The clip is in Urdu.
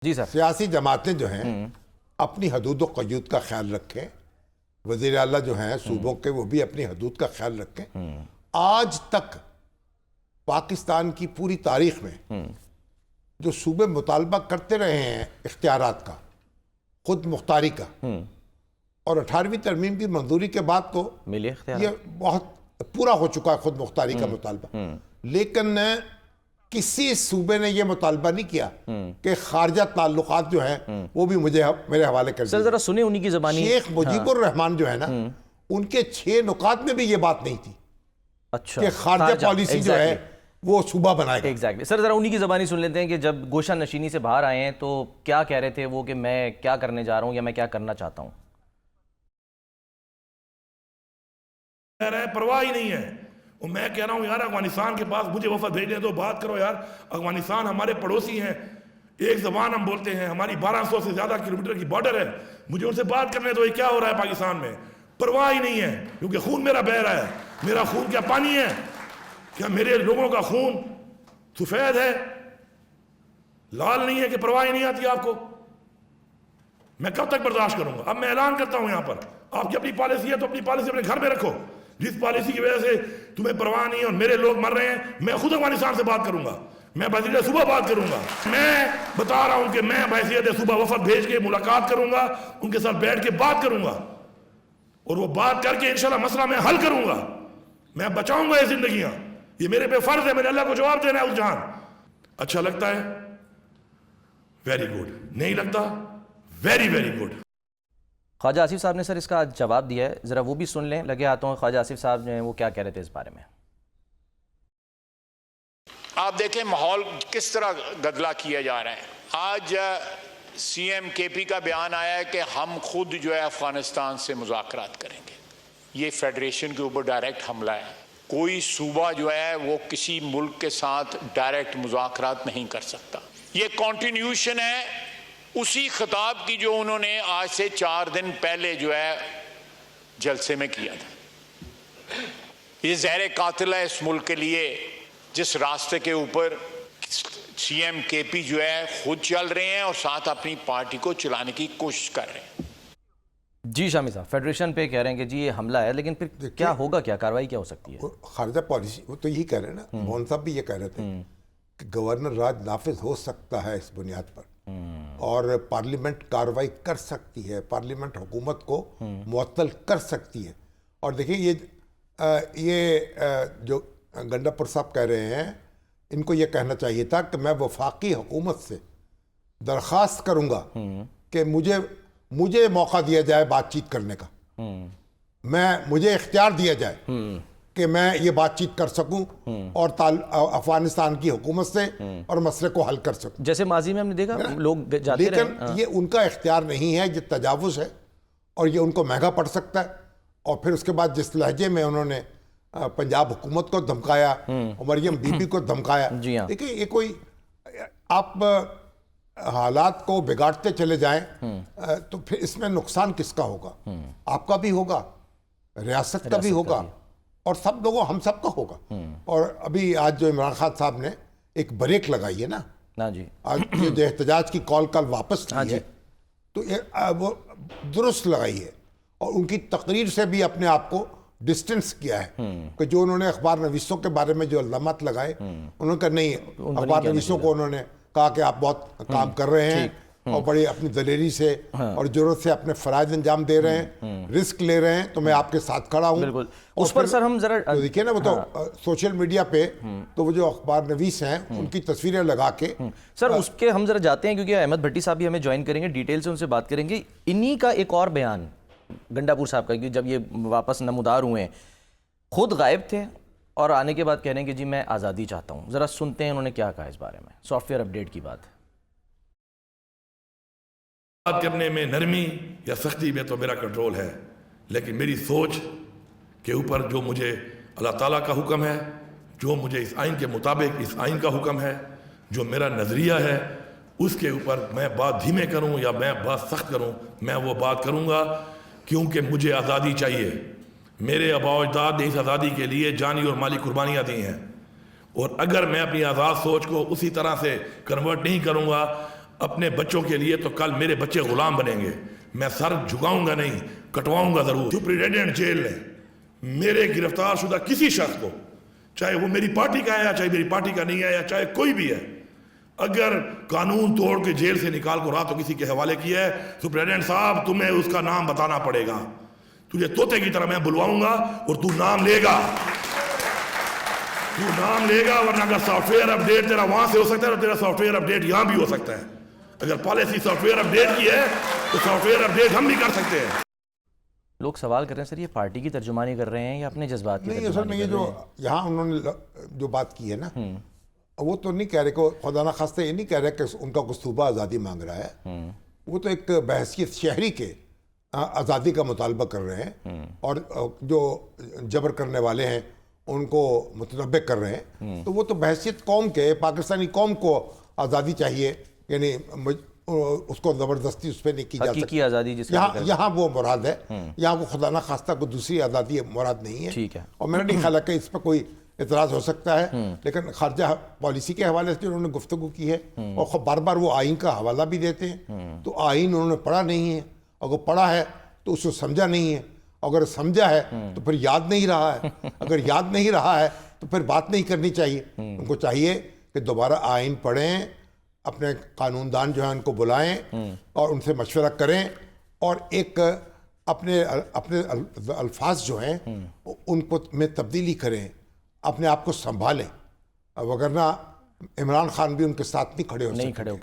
جی سر، سیاسی جماعتیں جو ہیں اپنی حدود و قیود کا خیال رکھیں، وزیر اعلیٰ جو ہیں صوبوں کے وہ بھی اپنی حدود کا خیال رکھیں۔ آج تک پاکستان کی پوری تاریخ میں جو صوبے مطالبہ کرتے رہے ہیں اختیارات کا، خود مختاری کا، اور 18ویں ترمیم کی منظوری کے بعد تو ملی اختیار یہ بہت پورا ہو چکا ہے خود مختاری کا مطالبہ، لیکن کسی صوبے نے یہ مطالبہ نہیں کیا کہ خارجہ تعلقات جو ہیں وہ بھی میرے حوالے کر سر دیں۔ ذرا سنیں انہی کی زبانی۔ شیخ مجیب الرحمان جو ہے نا، ان کے 6 نکات میں بھی یہ بات نہیں تھی اچھا، کہ خارجہ پالیسی جو ہے وہ صوبہ بنائے گا۔ ایگزیکٹلی سر، ذرا انہی کی زبانی سن لیتے ہیں کہ جب گوشہ نشینی سے باہر آئے ہیں تو کیا کہہ رہے تھے وہ کہ میں کیا کرنے جا رہا ہوں یا میں کیا کرنا چاہتا ہوں۔ پرواہ ہی نہیں ہے، اور میں کہہ رہا ہوں یار افغانستان کے پاس مجھے وفد بھیج دیں تو بات کرو یار۔ افغانستان ہمارے پڑوسی ہیں، ایک زبان ہم بولتے ہیں، ہماری 1200 سے زیادہ کلومیٹر کی بارڈر ہے، مجھے ان سے بات کرنے دو۔ یہ کیا ہو رہا ہے پاکستان میں؟ پرواہ ہی نہیں ہے، کیونکہ خون میرا بہہ رہا ہے۔ میرا خون کیا پانی ہے؟ کیا میرے لوگوں کا خون سفید ہے، لال نہیں ہے کہ پرواہ ہی نہیں آتی آپ کو؟ میں کب تک برداشت کروں گا؟ اب میں اعلان کرتا ہوں یہاں پر، آپ کی اپنی پالیسی ہے تو اپنی پالیسی اپنے گھر میں رکھو۔ جس پالیسی کی وجہ سے تمہیں پرواہ نہیں اور میرے لوگ مر رہے ہیں، میں خود افغانستان سے بات کروں گا، میں بحیثیت صوبہ بات کروں گا۔ میں بتا رہا ہوں کہ میں بحیثیت صوبہ وفد بھیج کے ملاقات کروں گا، ان کے ساتھ بیٹھ کے بات کروں گا، اور وہ بات کر کے انشاءاللہ مسئلہ میں حل کروں گا۔ میں بچاؤں گا یہ زندگیاں، یہ میرے پہ فرض ہے، میں نے اللہ کو جواب دینا ہے اس جہان۔ اچھا لگتا ہے ویری گڈ، نہیں لگتا ویری ویری گڈ۔ خواجہ آصف صاحب نے سر اس کا جواب دیا ہے، ذرا وہ بھی سن لیں۔ لگے ہاتھوں میں خواجہ آصف صاحب جو ہیں وہ کیا کہہ رہے تھے اس بارے میں۔ آپ دیکھیں ماحول کس طرح گدلا کیا جا رہا ہے۔ آج سی ایم کے پی کا بیان آیا ہے کہ ہم خود جو ہے افغانستان سے مذاکرات کریں گے۔ یہ فیڈریشن کے اوپر ڈائریکٹ حملہ ہے۔ کوئی صوبہ جو ہے وہ کسی ملک کے ساتھ ڈائریکٹ مذاکرات نہیں کر سکتا۔ یہ کنٹینیوشن ہے اسی خطاب کی جو انہوں نے آج سے 4 دن پہلے جو ہے جلسے میں کیا تھا۔ یہ زہر قاتل ہے اس ملک کے لیے، جس راستے کے اوپر سی ایم کے پی جو ہے خود چل رہے ہیں اور ساتھ اپنی پارٹی کو چلانے کی کوشش کر رہے ہیں۔ جی شامی صاحب، فیڈریشن پہ کہہ رہے ہیں کہ جی یہ حملہ ہے، لیکن پھر کیا ہوگا، کیا کارروائی کیا ہو سکتی ہے؟ خارجہ پالیسی وہ تو یہی کہہ رہے ہیں نا، مون صاحب بھی یہ کہہ رہے تھے کہ گورنر راج نافذ ہو سکتا ہے اس بنیاد پر، اور پارلیمنٹ کارروائی کر سکتی ہے، پارلیمنٹ حکومت کو معطل کر سکتی ہے۔ اور دیکھیں یہ جو گنڈا پور صاحب کہہ رہے ہیں، ان کو یہ کہنا چاہیے تھا کہ میں وفاقی حکومت سے درخواست کروں گا کہ مجھے موقع دیا جائے بات چیت کرنے کا، مجھے اختیار دیا جائے کہ میں یہ بات چیت کر سکوں اور افغانستان کی حکومت سے اور مسئلے کو حل کر سکوں۔ جیسے ماضی میں ہم نے دیکھا لوگ جاتے رہے، لیکن یہ ان کا اختیار نہیں ہے، یہ تجاوز ہے اور یہ ان کو مہنگا پڑ سکتا ہے۔ اور پھر اس کے بعد جس لہجے میں انہوں نے پنجاب حکومت کو دھمکایا اور مریم بی بی کو دھمکایا، جی ہاں، دیکھیں یہ کوئی آپ حالات کو بگاڑتے چلے جائیں تو پھر اس میں نقصان کس کا ہوگا؟ آپ کا بھی ہوگا، ریاست کا بھی ہوگا، اور سب لوگوں ہم سب کا ہوگا۔ اور ابھی آج جو عمران خان صاحب نے ایک بریک لگائی ہے نا، جی آج یہ جو احتجاج کی کال واپس لی ہے، تو وہ درست لگائی ہے، اور ان کی تقریر سے بھی اپنے آپ کو ڈسٹنس کیا ہے کہ جو انہوں نے اخبار نویسوں کے بارے میں جو الزامات لگائے، انہوں نے کہا نہیں، اخبار نویسوں کو انہوں نے کہا کہ آپ بہت کام کر رہے ہیں اور بڑی اپنی دلیری سے اور ضرورت سے اپنے فرائض انجام دے رہے ہیں، رسک لے رہے ہیں، تو میں آپ کے ساتھ کھڑا ہوں۔ بالکل اس پر سر ہم ذرا دیکھیے نا، وہ تو سوشل میڈیا پہ تو وہ جو اخبار نویس ہیں ان کی تصویریں لگا کے، سر اس کے ہم ذرا جاتے ہیں کیونکہ احمد بھٹی صاحب بھی ہمیں جوائن کریں گے، ڈیٹیل سے ان سے بات کریں گے۔ انہی کا ایک اور بیان گنڈا پور صاحب کا، کہ جب یہ واپس نمودار ہوئے ہیں خود غائب تھے اور آنے کے بعد کہہ رہے ہیں کہ جی میں آزادی چاہتا ہوں۔ ذرا سنتے ہیں انہوں نے کیا کہا اس بارے میں، سافٹ ویئر اپڈیٹ کی بات۔ بات کرنے میں نرمی یا سختی میں تو میرا کنٹرول ہے، لیکن میری سوچ کے اوپر جو مجھے اللہ تعالیٰ کا حکم ہے، جو مجھے اس آئین کے مطابق اس آئین کا حکم ہے، جو میرا نظریہ ہے، اس کے اوپر میں بات دھیمے کروں یا میں بات سخت کروں، میں وہ بات کروں گا، کیونکہ مجھے آزادی چاہیے۔ میرے آباء و اجداد نے اس آزادی کے لیے جانی اور مالی قربانیاں دی ہیں، اور اگر میں اپنی آزاد سوچ کو اسی طرح سے کنورٹ نہیں کروں گا، اپنے بچوں کے لیے تو کل میرے بچے غلام بنیں گے. میں سر جھکاؤں گا نہیں, کٹواؤں گا ضرور. سپرنٹینڈنٹ جیل نے میرے گرفتار شدہ کسی شخص کو, چاہے وہ میری پارٹی کا ہے یا چاہے میری پارٹی کا نہیں ہے یا چاہے کوئی بھی ہے, اگر قانون توڑ کے جیل سے نکال کر راتوں کسی کے حوالے کیا ہے, سپرنٹینڈنٹ صاحب تمہیں اس کا نام بتانا پڑے گا. تجھے طوطے کی طرح میں بلواؤں گا اور تو نام لے گا, ورنہ اگر سافٹ ویئر اپڈیٹ تیرا وہاں سے ہو سکتا ہے تو تیرا سافٹ ویئر اپڈیٹ یہاں بھی ہو سکتا ہے. اگر پالیسی سافٹ ویئر اپڈیٹ کی ہے تو سافٹ ویئر اپڈیٹ ہم بھی کر سکتے ہیں. لوگ سوال کر رہے ہیں سر یہ پارٹی کی ترجمانی کر رہے ہیں یا اپنے جذبات کی نہیں اصل میں ترجمانی یہ کر رہے جو یہاں انہوں نے جو بات کی ہے نا, وہ تو نہیں کہہ رہے کہ خدا نخواستہ یہ نہیں کہہ رہے کہ ان کا کوئی صوبہ آزادی مانگ رہا ہے, وہ تو ایک بحیثیت شہری کے آزادی کا مطالبہ کر رہے ہیں, اور جو جبر کرنے والے ہیں ان کو متنبع کر رہے ہیں. تو وہ تو بحیثیت قوم کے, پاکستانی قوم کو آزادی چاہیے, یعنی اس کو زبردستی اس پہ نہیں کی جا سکتی. حقیقی آزادی جس کا یہاں وہ مراد ہے, یہاں وہ خدا نخواستہ کو دوسری آزادی مراد نہیں ہے. ٹھیک ہے. اور میرا نہیں خیال ہے کہ اس پہ کوئی اعتراض ہو سکتا ہے, لیکن خارجہ پالیسی کے حوالے سے انہوں نے گفتگو کی ہے, اور بار بار وہ آئین کا حوالہ بھی دیتے ہیں. تو آئین انہوں نے پڑھا نہیں ہے, اگر پڑھا ہے تو اس کو سمجھا نہیں ہے, اگر سمجھا ہے تو پھر یاد نہیں رہا ہے, اگر یاد نہیں رہا ہے تو پھر بات نہیں کرنی چاہیے. ان کو چاہیے کہ دوبارہ آئین پڑھیں, اپنے قانون دان جو ہیں ان کو بلائیں اور ان سے مشورہ کریں, اور ایک اپنے الفاظ جو ہیں ان کو میں تبدیلی کریں, اپنے آپ کو سنبھالیں, وگرنہ عمران خان بھی ان کے ساتھ نہیں کھڑے ہو سکتے.